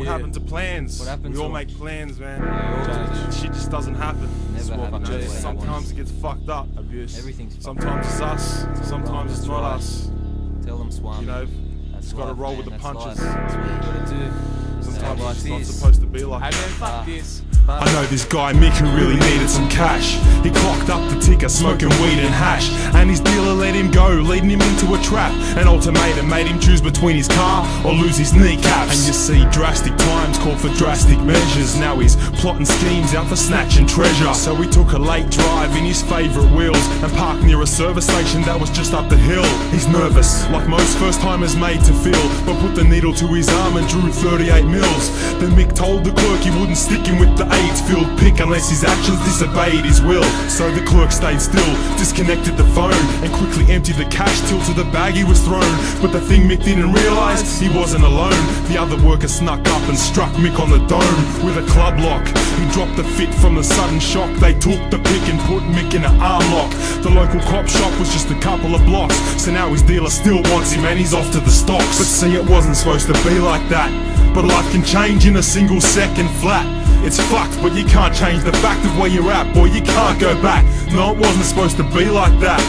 What happened to plans? What happened we all to make plans, man. Change. Shit just doesn't happen. Never happens. Sometimes it gets fucked up. Abuse. Everything's Sometimes it's us. Sometimes it's not us. Tell them, Swarmy. You know, just gotta roll with the punches. That's what you gotta do. Sometimes it's not supposed to be like that. Fuck this. I know this guy Mick who really needed some cash. He clocked up the ticker, smoking weed and hash, and his dealer let him go, leading him into a trap. An ultimatum made him choose between his car or lose his kneecaps. And you see, drastic times call for drastic measures. Now he's plotting schemes out for snatching treasure. So he took a late drive in his favourite wheels and parked near a service station that was just up the hill. He's nervous, like most first-timers made to feel, but put the needle to his arm and drew 38 mils. Then Mick told the clerk he wouldn't stick him with the AIDS-filled pick unless his actions disobeyed his will. So the clerk stayed still, disconnected the phone, and quickly emptied the cash till to the bag he was thrown. But the thing Mick didn't realise, he wasn't alone. The other worker snuck up and struck Mick on the dome with a club lock. He dropped the fit from the sudden shock. They took the pick and put Mick in an arm lock. The local cop shop was just a couple of blocks, so now his dealer still wants him and he's off to the stocks. But see, it wasn't supposed to be like that. But life can change in a single second flat. It's fucked, but you can't change the fact of where you're at. Boy, you can't go back. No, it wasn't supposed to be like that.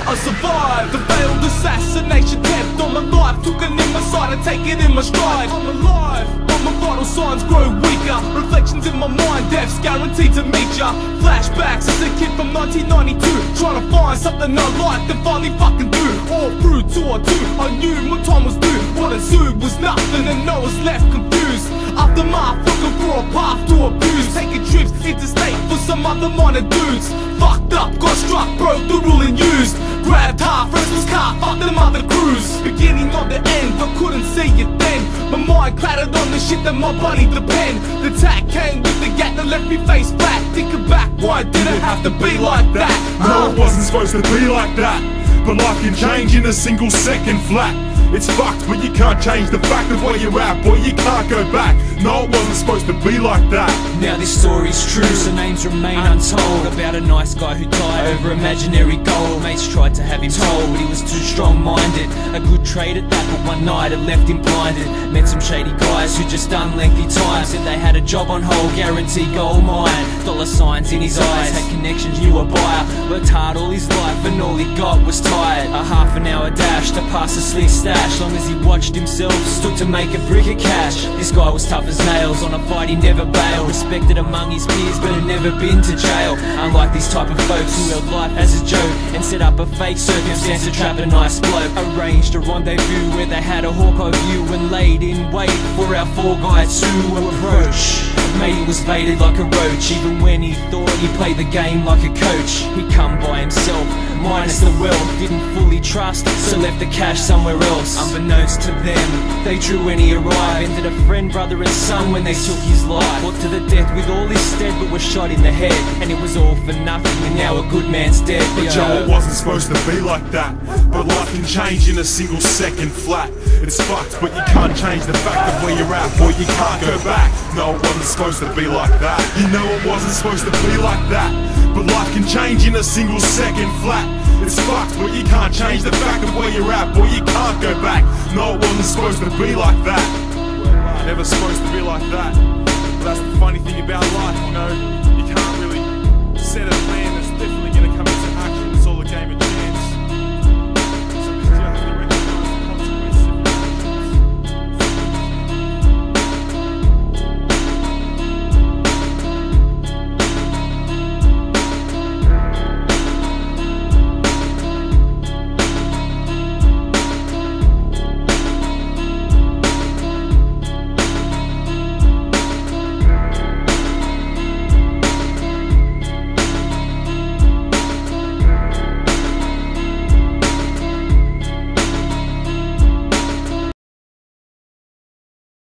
I survived the failed assassination attempt on my life. Took an in my side and take it in my stride. I'm alive, but my vital signs grow weaker. Reflections in my mind, death's guaranteed to meet ya. Flashbacks as a kid from 1992, trying to find something I liked and finally fucking do. All through 2 or 2, I knew my time was due. What ensued was nothing and I was left confused. Aftermath, looking for a path to abuse. Taking trips interstate for some other minor dudes. Fucked up, got struck, broke the rule and used. Grabbed half, restless car, fucked them other crews. Beginning of the end, but couldn't see it then. My mind clattered on the shit that my body depend. The attack came with the gap that left me face flat. Thinking back, why did it have to be like that? No, it wasn't supposed to be like that. But life can change in a single second flat. It's fucked, but you can't change the fact of where you're at. Boy, you can't go back. No, it wasn't supposed to be like that. Now this story's true, so names remain untold. About a nice guy who died over imaginary gold. Mates tried to have him told, but he was too strong-minded. A good trade at that, but one night it left him blinded. Met some shady guys who just done lengthy time. Said they had a job on hold, guaranteed gold mine. Dollar signs in his eyes, had connections, knew a buyer. Worked hard all his life and all he got was tired. A half an hour dash to pass a sleek stash. Long as he watched himself, stood to make a brick of cash. This guy was tough as nails, on a fight he never bailed. Respected among his peers, but had never been to jail. Unlike these type of folks who held life as a joke and set up a fake circumstance to trap a nice bloke. Arranged a rendezvous where they had a Hawkeye view and laid in wait for our 4 guys to approach. Mate, he was baited like a roach, even when he thought he played the game like a coach. He come by himself, minus the wealth, didn't fully trust, so left the cash somewhere else. Unbeknownst to them, they drew when he arrived. Ended a friend, brother and son when they took his life. Fought to the death with all his stead, but was shot in the head. And it was all for nothing, and now a good man's dead. But Joe, it wasn't supposed to be like that. But life can change in a single second flat. It's fucked, but you can't change the fact of where you're at. Boy, you can't go back. No, it wasn't supposed to be like that. You know it wasn't supposed to be like that. But life can change in a single second flat. It's fucked, but you can't change the fact of where you're at. Boy, you can't go back. No, it wasn't supposed to be like that. Never supposed to be like that. But that's the funny thing about life, you know.